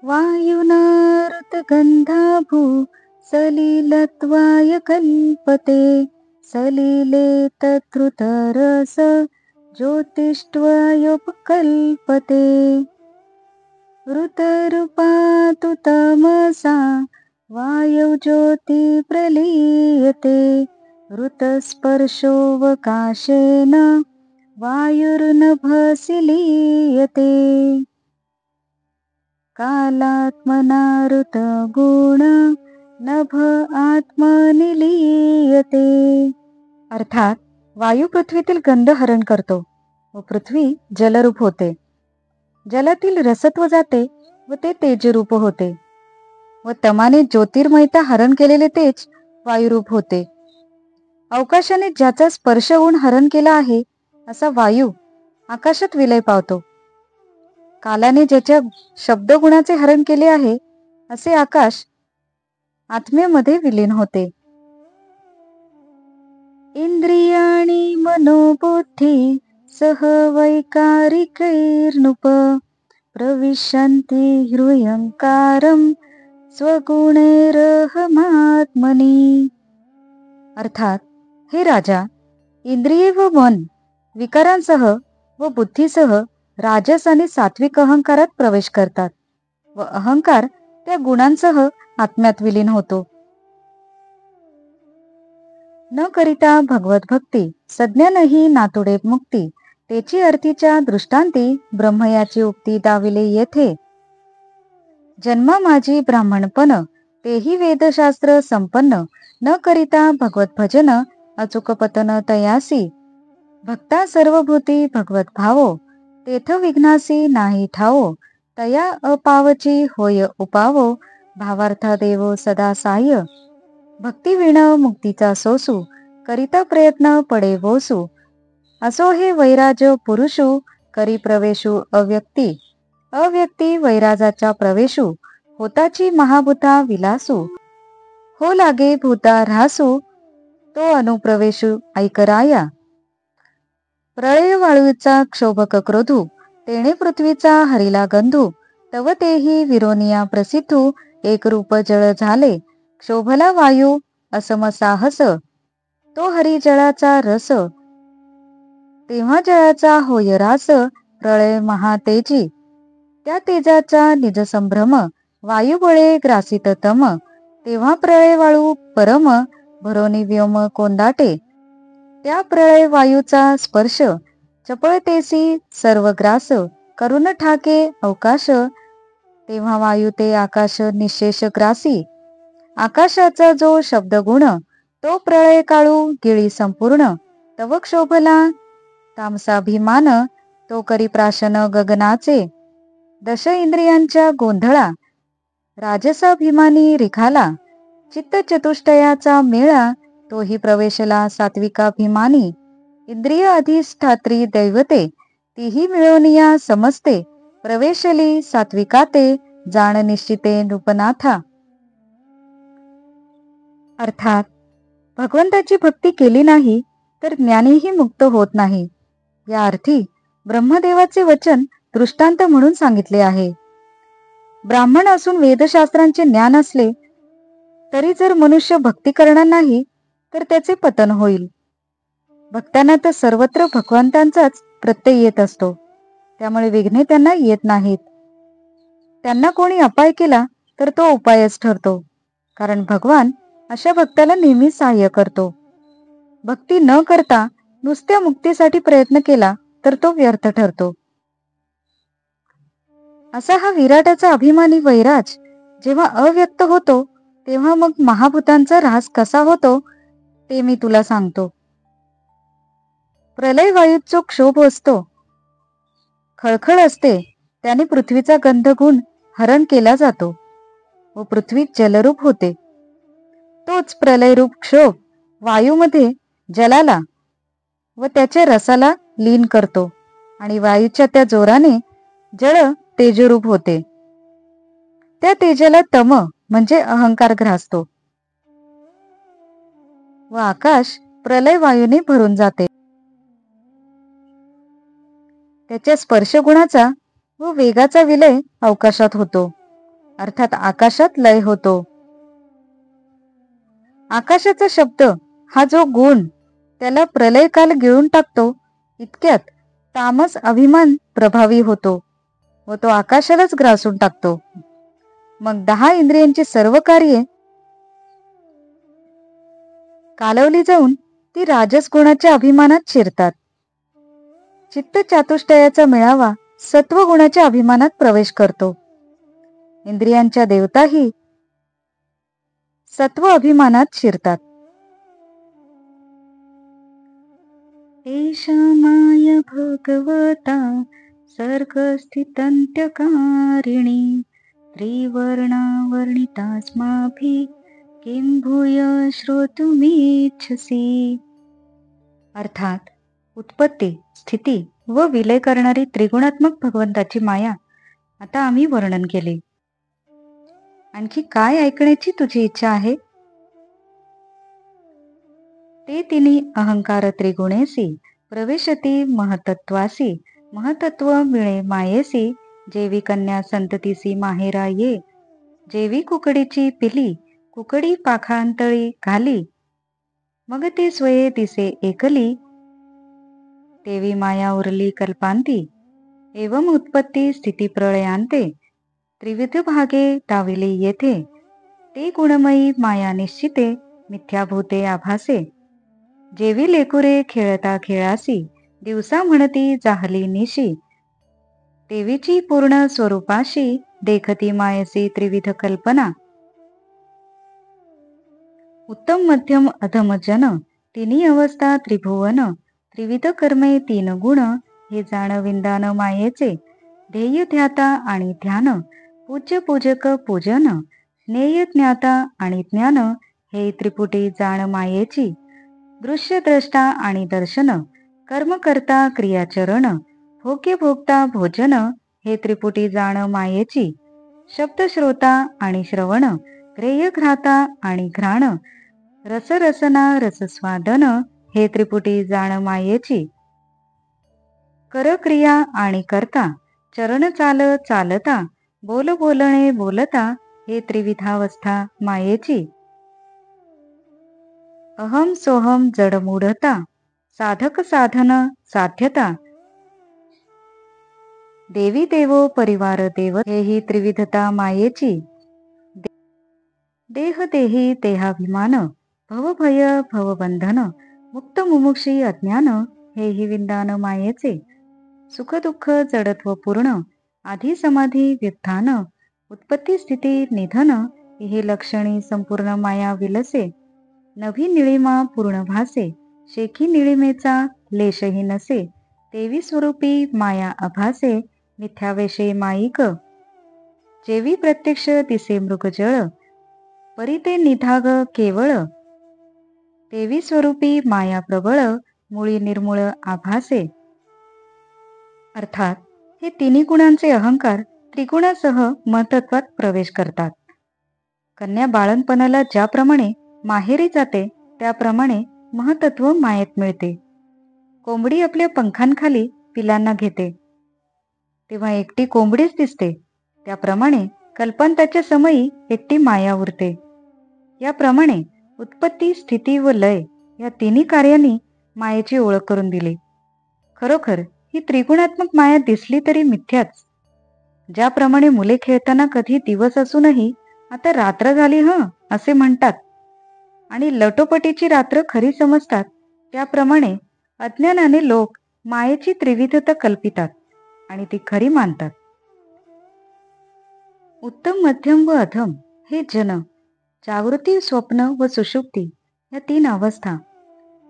वायुनारुतगन्धाभू सलिलत्वाय कल्पते सलिले तत्रुतरस ज्योतिष्ट्वायोपकल्पते ऋतरूपातु तमसा वायौ ज्योति प्रलीयते ऋतस्पर्शोऽवकाशेन वायुर्नभसि लीयते कालात्मना ऋतगुण नभ आत्मनि लीयते. अर्थात वायू पृथ्वीतील गंध हरण करतो व पृथ्वी जलरूप होते. जलातील रसत्व जाते व ते तेजरूप होते व तमाने ज्योतिर्मयता हरण केलेले तेज वायुरूप होते. अवकाशाने ज्याचा स्पर्श होऊन हरण केला आहे असा वायू आकाशात विलय पावतो. कालाने ज्याच्या शब्दगुणाचे हरण केले आहे असे आकाश आत्म्यामध्ये विलीन होते. इंद्रियाणि मनोबुद्धी सह वैकारिकैर्नृप प्रविशन्ति ह्यहंकारं स्वगुणैरहमात्मनि. अर्थात हे राजा, इंद्रिये व मन विकारांसह व बुद्धीसह राजस आणि सात्विक अहंकारात प्रवेश करतात व अहंकार त्या गुणांसह आत्म्यात विलीन होतो. न करिता भगवत भक्ती सज्ञानही नातुडे मुक्ती तेची अर्थीच्या दृष्टांती ब्रह्मयाची उक्ती दाविले येथे. जन्मा माझी ब्राह्मणपण तेही वेदशास्त्र संपन्न न करिता भगवत भजन अचूक पतन तयासी. भक्ता सर्वभूती भगवत भावो तेथ विघ्नासी नाही ठावो. तया अपावची होय उपावो भावार्था देवो सदा साय. भक्ती विण मुक्तीचा सोसू करिता प्रयत्न पडे वोसू. असो हे वैराज पुरुषू करी प्रवेशू अव्यक्ती. अव्यक्ती वैराजाच्या प्रवेशू होताची महाभूता विलासू. हो लागे भूता ऱ्हासू तो अनुप्रवेशू ऐकराया. प्रळय वाळूचा क्षोभक क्रोधू तेणे पृथ्वीचा हरिला गंधू. तव तेही विरोनिया प्रसिद्धू एक रूप जळ झाले. क्षोभला वायू असम साहस तो हरी जळाचा रस. तेव्हा जळाचा होय रास प्रळय महातेजी. त्या तेजाचा निज संभ्रम वायुबळे ग्रासित तम. तेव्हा प्रळय वाळू परम भरोनी व्योम कोंदाटे. त्या प्रळय वायूचा स्पर्श चपळतेसी सर्व ग्रास करून ठाके अवकाश. तेव्हा वायू ते आकाश निशेष ग्रासी. आकाशाचा जो शब्दगुण तो प्रळय काळू गिळी संपूर्ण. तव क्षोभला तामसाभिमान तो करी प्राशन गगनाचे. दश इंद्रियांच्या गोंधळा राजसाभिमानी रिखाला. चित्त चतुष्टयाचा मेळा तोही प्रवेशला सात्विकाभिमानी. इंद्रिय अधिष्ठात्री दैवते तीही मिळवनिया समजते. प्रवेशली सात्विकाते जाण निश्चिते नृपनाथा. अर्थात भगवंताची भक्ती केली नाही तर ज्ञानीही मुक्त होत नाही. या अर्थी ब्रह्मदेवाचे वचन दृष्टांत म्हणून सांगितले आहे. ब्राह्मण असून वेदशास्त्रांचे ज्ञान असले तरी जर मनुष्य भक्ती करणार नाही तर त्याचे पतन होईल. भक्तांना तर सर्वत्र भगवंतांचाच प्रत्यय येत असतो, त्यामुळे विघ्ने त्यांना येत नाहीत. त्यांना कोणी अपाय केला तर तो उपायच ठरतो, कारण भगवान अशा भक्ताला नेहमी सहाय्य करतो. भक्ती न करता नुसत्या मुक्तीसाठी प्रयत्न केला तर तो व्यर्थ ठरतो. असा हा विराटाचा अभिमानी वैराज जेव्हा अव्यक्त होतो तेव्हा मग महाभूतांचा ऱ्हास कसा होतो ते मी तुला सांगतो. प्रलय वायूत जो क्षोभ असतो, खळखळ असते, त्याने पृथ्वीचा गंधगुण हरण केला जातो व पृथ्वी जलरूप होते. तोच प्रलयरूप क्षोभ वायूमध्ये जलाला व त्याच्या रसाला लीन करतो आणि वायूच्या त्या जोराने जळ तेजरूप होते. त्या तेजाला तम म्हणजे अहंकार ग्रासतो व आकाश प्रलय वायूने भरून जाते. त्याच्या स्पर्श गुणाचा व वेगाचा विलय अवकाशात होतो. अर्थात आकाशात लय होतो. आकाशाचा शब्द हा जो गुण त्याला प्रलयकाल गिळून टाकतो, इतक्यात तामस अभिमान प्रभावी होतो व तो आकाशालाच ग्रासून टाकतो. मग 10 इंद्रियांची सर्व कार्ये कालवली जाऊन ती राजस गुणाच्या अभिमानात शिरतात. चित्त चातुष्टयाचा मेळावा सत्व गुणाच्या अभिमानात प्रवेश करतो. इंद्रियांच्या देवताही सत्व अभिमानात शिरतात. एषा माय भगवता सर्गस्थितन्त्यकारिणी त्रिवर्णावर्णितास्माभिः किं भूय श्रोतुमिच्छसि. अर्थात उत्पत्ती, स्थिती व विलय करणारी त्रिगुणात्मक भगवंताची माया आता आम्ही वर्णन केले. आणखी काय ऐकण्याची तुझी इच्छा आहे? ते तिनी अहंकार त्रिगुणेसी प्रवेशती महतत्वासी महतत्व मिळे मायेसी जेवी कन्या संततीसी माहेरा ये जेवी कुकडीची पिली कुकडी पाखांतळी घाली मग ते स्वये दिसे एकली तेवी माया उरली कल्पांती एवं उत्पत्ती स्थिती प्रळयांते त्रिविध भागे दाविले येथे ते गुणमयी माया निश्चिते मिथ्याभूते आभासे जेवी लेकुरे खेळता खेळासी दिवसा म्हणती जाहली निशी देवीची पूर्ण स्वरूपाशी देखती मायसी त्रिविध कल्पना. उत्तम मध्यम अधम जन तिन्ही अवस्था त्रिभुवन त्रिविध कर्मे 3 गुण हे जाण विंदान मायेचे ध्येय ध्याता आणि ध्यान पूज्य पूजक पूजन ज्ञेय ज्ञाता आणि ज्ञान हे त्रिपुटी जाण मायेची दृश्य द्रष्टा आणि दर्शन कर्मकर्ता क्रियाचरण भोग्य भोगता भोजन हे त्रिपुटी जाण मायेची शब्द श्रोता आणि श्रवण ग्रेय घ्राता आणि घ्राण रसरसना रसस्वादन हे त्रिपुटी जाण मायेची करक्रिया आणि करता चरण चाल चालता बोल बोलणे बोलता हे त्रिविधावस्था मायेची अहम सोहम जडमूढता साधक साधन साध्यता देवी देवो परिवार देव हे ही त्रिविधता मायेची देह देही देहाभिमान भवभय भवबंधन मुक्त मुमुक्षी अज्ञान हे ही विंदान मायेचे सुख दुःख जडत्व पूर्ण आधी समाधी व्युत्थान उत्पत्ती स्थिती निधन ही लक्षणी संपूर्ण माया विलसे नभी निळिमा पूर्ण भासे शेखी निळिमेचा लेशही नसे देवी स्वरूपी माया अभासे मिथ्यावेशे माईक जेवी प्रत्यक्ष दिसे मृगजळ परिते निधाग केवळ देवी स्वरूपी माया प्रबळ मुळी निर्मूळ आभासे. अर्थात हे तिन्ही गुणांचे अहंकार त्रिगुणासह महतत्वात प्रवेश करतात. कन्या बाळणपणाला ज्याप्रमाणे माहेरी जाते त्याप्रमाणे महतत्व मायेत मिळते. कोंबडी आपल्या पंखांखाली पिलांना घेते तेव्हा एकटी कोंबडीच दिसते. त्याप्रमाणे कल्पांताच्या समयी एकटी माया उरते. याप्रमाणे उत्पत्ती स्थिती व लय या तिन्ही कार्यांनी मायेची ओळख करून दिली. खरोखर ही त्रिगुणात्मक माया दिसली तरी मिथ्याच. ज्याप्रमाणे मुले खेळताना कधी दिवस असूनही आता रात्र झाली असे म्हणतात आणि लटोपटीची रात्र खरी समजतात, त्याप्रमाणे अज्ञानाने लोक मायेची त्रिविधता कल्पितात आणि ती खरी मानतात. उत्तम मध्यम व अधम हे जन जागृती स्वप्न व सुषुप्ती या 3 अवस्था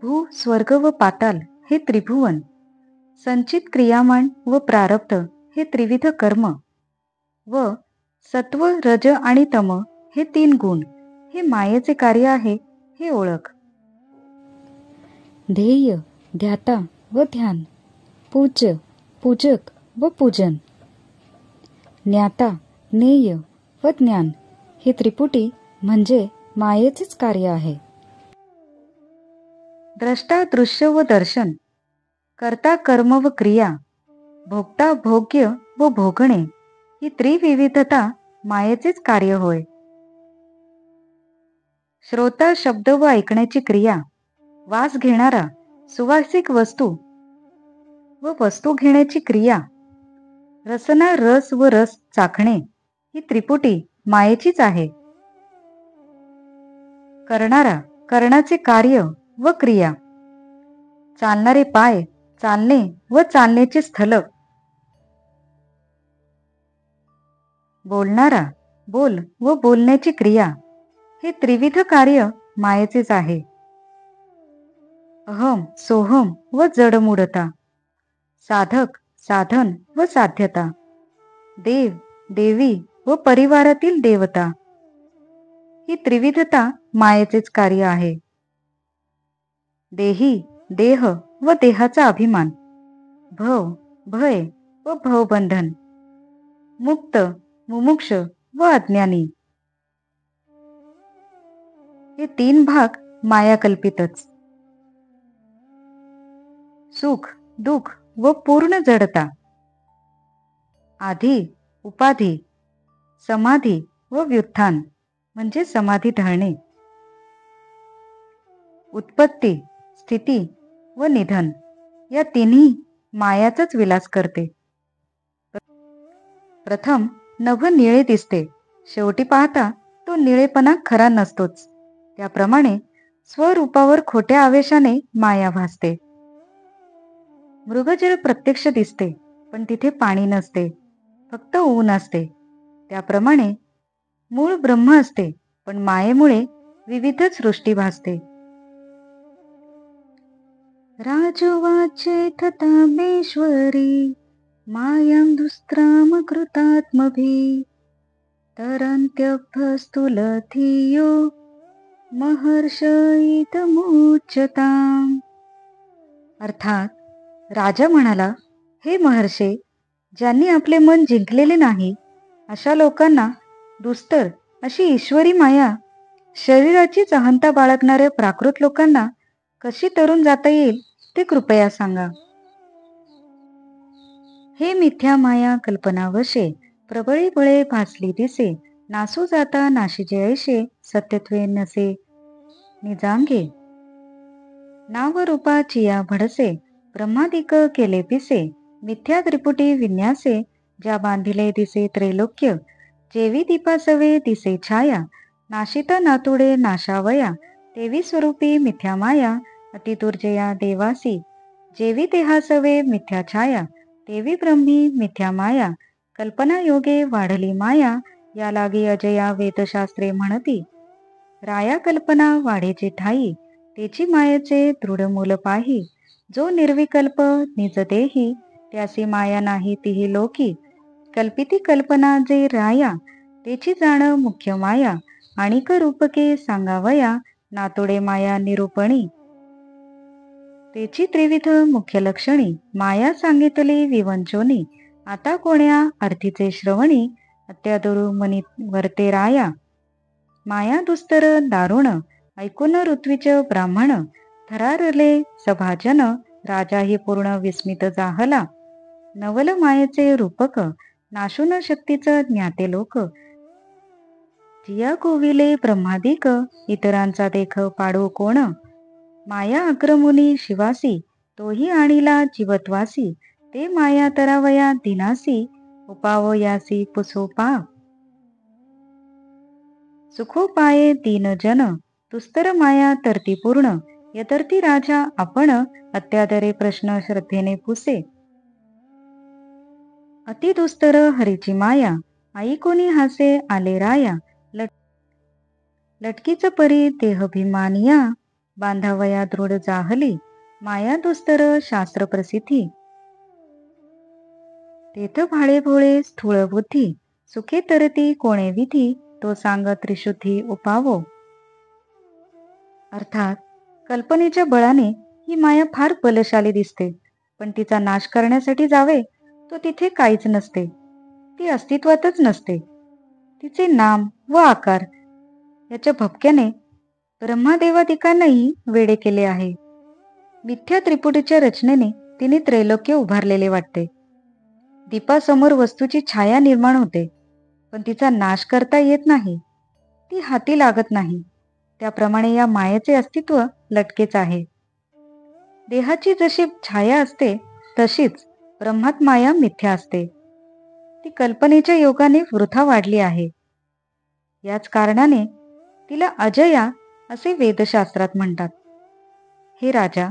भू स्वर्ग व पाताल हे त्रिभुवन संचित क्रियामान व प्रारब्ध हे त्रिविध कर्म व सत्व रज आणि तम हे 3 गुण हे मायेचे कार्य आहे हे ओळख. ध्येय ध्याता व ध्यान पूज्य पूजक व पूजन ज्ञाता ज्ञेय व ज्ञान हे त्रिपुटी म्हणजे मायेचेच कार्य आहे. द्रष्टा दृश्य व दर्शन कर्ता कर्म व क्रिया भोगता भोग्य व भोगणे ही त्रिविविधता मायेचेच कार्य होय. श्रोता शब्द व ऐकण्याची क्रिया, वास घेणारा सुवासिक वस्तू व वस्तू घेण्याची क्रिया, रसना रस व रस चाखणे ही त्रिपुटी मायेचीच आहे. करणारा करण्याचे कार्य व क्रिया, चालणारे पाय, चालणे व चालण्याचे स्थल, बोलणारा बोल व बोलण्याची क्रिया, हे त्रिविध कार्य मायेचेच आहे. अहम सोहम व जडमूढता, साधक साधन व साध्यता, देव देवी व परिवारातील देवता, ही त्रिविधता मायेचेच कार्य आहे. देही देह व देहाचा अभिमान, भव भय व भवबंधन, मुक्त मुमुक्ष व अज्ञानी, हे तीन भाग मायाकल्पितच. सुख दुःख व पूर्ण जडता, आधी उपाधी, समाधी व व्युत्थान म्हणजे समाधी ढळणे, उत्पत्ती स्थिती व निधन, या तिन्ही मायाचाच विलास करते. प्रथम नभ निळे दिसते, शेवटी पाहता तो निळेपणा खरा नसतोच. त्याप्रमाणे स्वरूपावर खोट्या आवेशाने माया भासते. मृगजळ प्रत्यक्ष दिसते, पण तिथे पाणी नसते, फक्त ऊन असते. त्याप्रमाणे मूळ ब्रह्म असते, पण मायेमुळे विविध सृष्टी भासते. राजवाच्येथ तामेश्वरी मायां दुस्त्राम कृतात्मभी तरन्त्यभ्यस्तुलधियो महर्षयितमुच्यताम्. अर्थात राजा म्हणाला, हे महर्षे, ज्यांनी आपले मन जिंकलेले नाही अशा लोकांना दुस्तर अशी ईश्वरी माया शरीराचीच अहंता बाळगणाऱ्या प्राकृत लोकांना कशी तरून जाता येईल ते कृपया सांगा. हे मिथ्या माया कल्पनावशे प्रबळी बळे भासली दिसे, नासू जाता नाशी जयशे सत्यत्वे नसे निजांगे. नाव रूपा चिया भडसे ब्रह्मादिक केले पिसे, मिथ्या त्रिपुटी विन्यासे ज्या बांधिले दिसे त्रैलोक्य. जेवी दीपासवे दिसे छाया, नाशिता नातुडे नाशावया, तेवी स्वरूपी मिथ्या माया अतिदुर्जया देवासी. जेवी देहासवे मिथ्या छाया, तेवी ब्रह्मी मिथ्या माया. कल्पना योगे वाढली माया, या लागी अजया वेदशास्त्रे म्हणती. राया कल्पना वाढेचे ठाई, तेची मायेचे दृढ मूल पाही. जो निर्विकल्प निज देही, त्यासी माया नाही तिही लोकी. कल्पिती कल्पना जे राया, तेची जाण मुख्य माया. आणिक रूपके सांगावया, नातोडे माया निरूपणी. तेची त्रिविध मुख्य लक्षणी, माया सांगितली विवंचोनी. आता कोण्या अर्थीचे श्रवणी, अत्यादुरु मनी वर्ते राया. माया दुस्तर दारुण, ऐकून ऋत्विज ब्राह्मण. थरारले सभाजन, राजाही पूर्ण विस्मित जाहला. नवल मायेचे रूपक, नाशून शक्तीच ज्ञाते लोक. जिया कोविले ब्रह्मादिक, इतरांचा देख पाडू कोण. माया अग्रमुनी शिवासी, तोही आणिला जीवत्वासी. ते माया तरावया दिनासी, उपाव यासी पुसो पाव. सुखो पाये दीन जन, दुस्तर माया तरती पूर्ण. यतर्थी राजा आपण, अत्यादरे प्रश्न श्रद्धेने पुसे. अति दुस्तर हरीची माया, आई कोणी हासे आले राया. लटकीच परी देहभिमानिया, बांधावया दृढ जाहली. माया दुस्तर शास्त्र प्रसिद्धी, तेथ भाळे भोळे स्थूळ बुद्धी. सुखे तरती कोणे विधी, तो सांग त्रिशुद्धी उपावो. अर्थात कल्पनेच्या बळाने ही माया फार बलशाली दिसते, पण तिचा नाश करण्यासाठी जावे तो तिथे काहीच नसते. ती अस्तित्वातच नसते. तिचे नाम व आकार याच्या भपक्याने ब्रह्मादेवादिकांनाही वेडे केले आहे. मिथ्या त्रिपुटीच्या रचनेने तिने त्रैलोक्य उभारलेले वाटते. दीपासमोर वस्तूची छाया निर्माण होते, पण तिचा नाश करता येत नाही, ती हाती लागत नाही, त्याप्रमाणे या मायेचे अस्तित्व लटकेच आहे. देहाची जशी छाया असते तशीच ब्रह्मात माया मिथ्या असते. ती कल्पनेच्या योगाने वृथा वाढली आहे. याच कारणाने तिला अजया असे वेदशास्त्रात म्हणतात. हे राजा,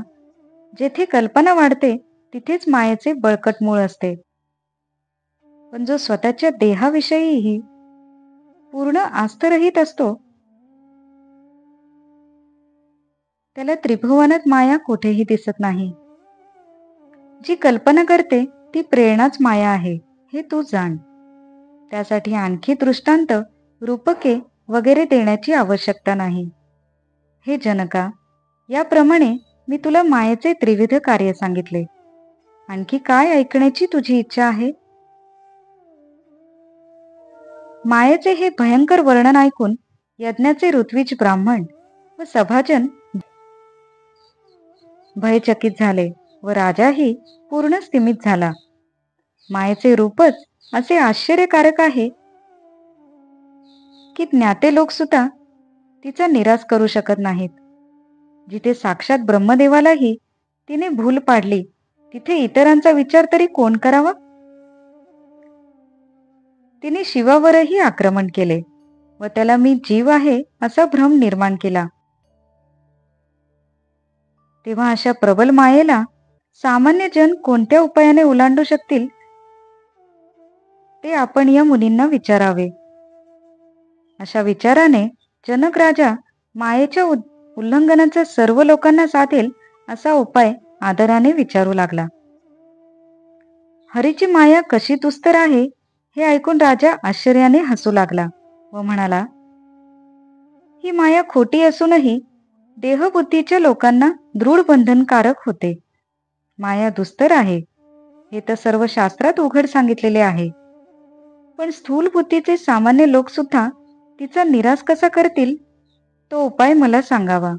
जेथे कल्पना वाढते तिथेच मायेचे बळकट मूळ असते. पण जो स्वतःच्या देहाविषयीही पूर्ण आस्थरहित असतो त्याला त्रिभुवनात माया कुठेही दिसत नाही. जी कल्पना करते ती प्रेरणाच माया आहे, हे तू जाण. त्यासाठी आणखी दृष्टांत, रूपके वगैरे देण्याची आवश्यकता नाही. हे जनका, याप्रमाणे मी तुला मायेचे त्रिविध कार्य सांगितले. आणखी काय ऐकण्याची तुझी इच्छा आहे? मायेचे हे भयंकर वर्णन ऐकून यज्ञाचे ऋत्विज ब्राह्मण व सभाजन भयचकित झाले व राजाही पूर्ण स्तिमित झाला. मायेचे रूपच असे आश्चर्यकारक आहे की ज्ञाते लोक सुद्धा तिचा निराश करू शकत नाहीत. जिथे साक्षात ब्रह्मदेवालाही तिने भूल पाडली, तिथे इतरांचा विचार तरी कोण करावा? तिने शिवावरही आक्रमण केले व त्याला मी जीव आहे असा भ्रम निर्माण केला. तेव्हा अशा प्रबल मायेला सामान्य जन कोणत्या उपायाने ओलांडू शकतील ते आपण या मुनींना विचारावे. अशा विचाराने जनक राजा मायेच्या उल्लंघनाचा सर्व लोकांना साधेल असा उपाय आदराने विचारू लागला. हरीची माया कशी दुस्तर आहे हे ऐकून राजा आश्चर्याने हसू लागला व म्हणाला, ही माया खोटी असूनही देहबुद्धीच्या लोकांना दृढ बंधनकारक होते. माया दुस्तर आहे हे तर सर्व शास्त्रात उघड सांगितलेले आहे. पण स्थूल बुद्धीचे सामान्य लोक सुद्धा तिचा निराश कसा करतील तो उपाय मला सांगावा.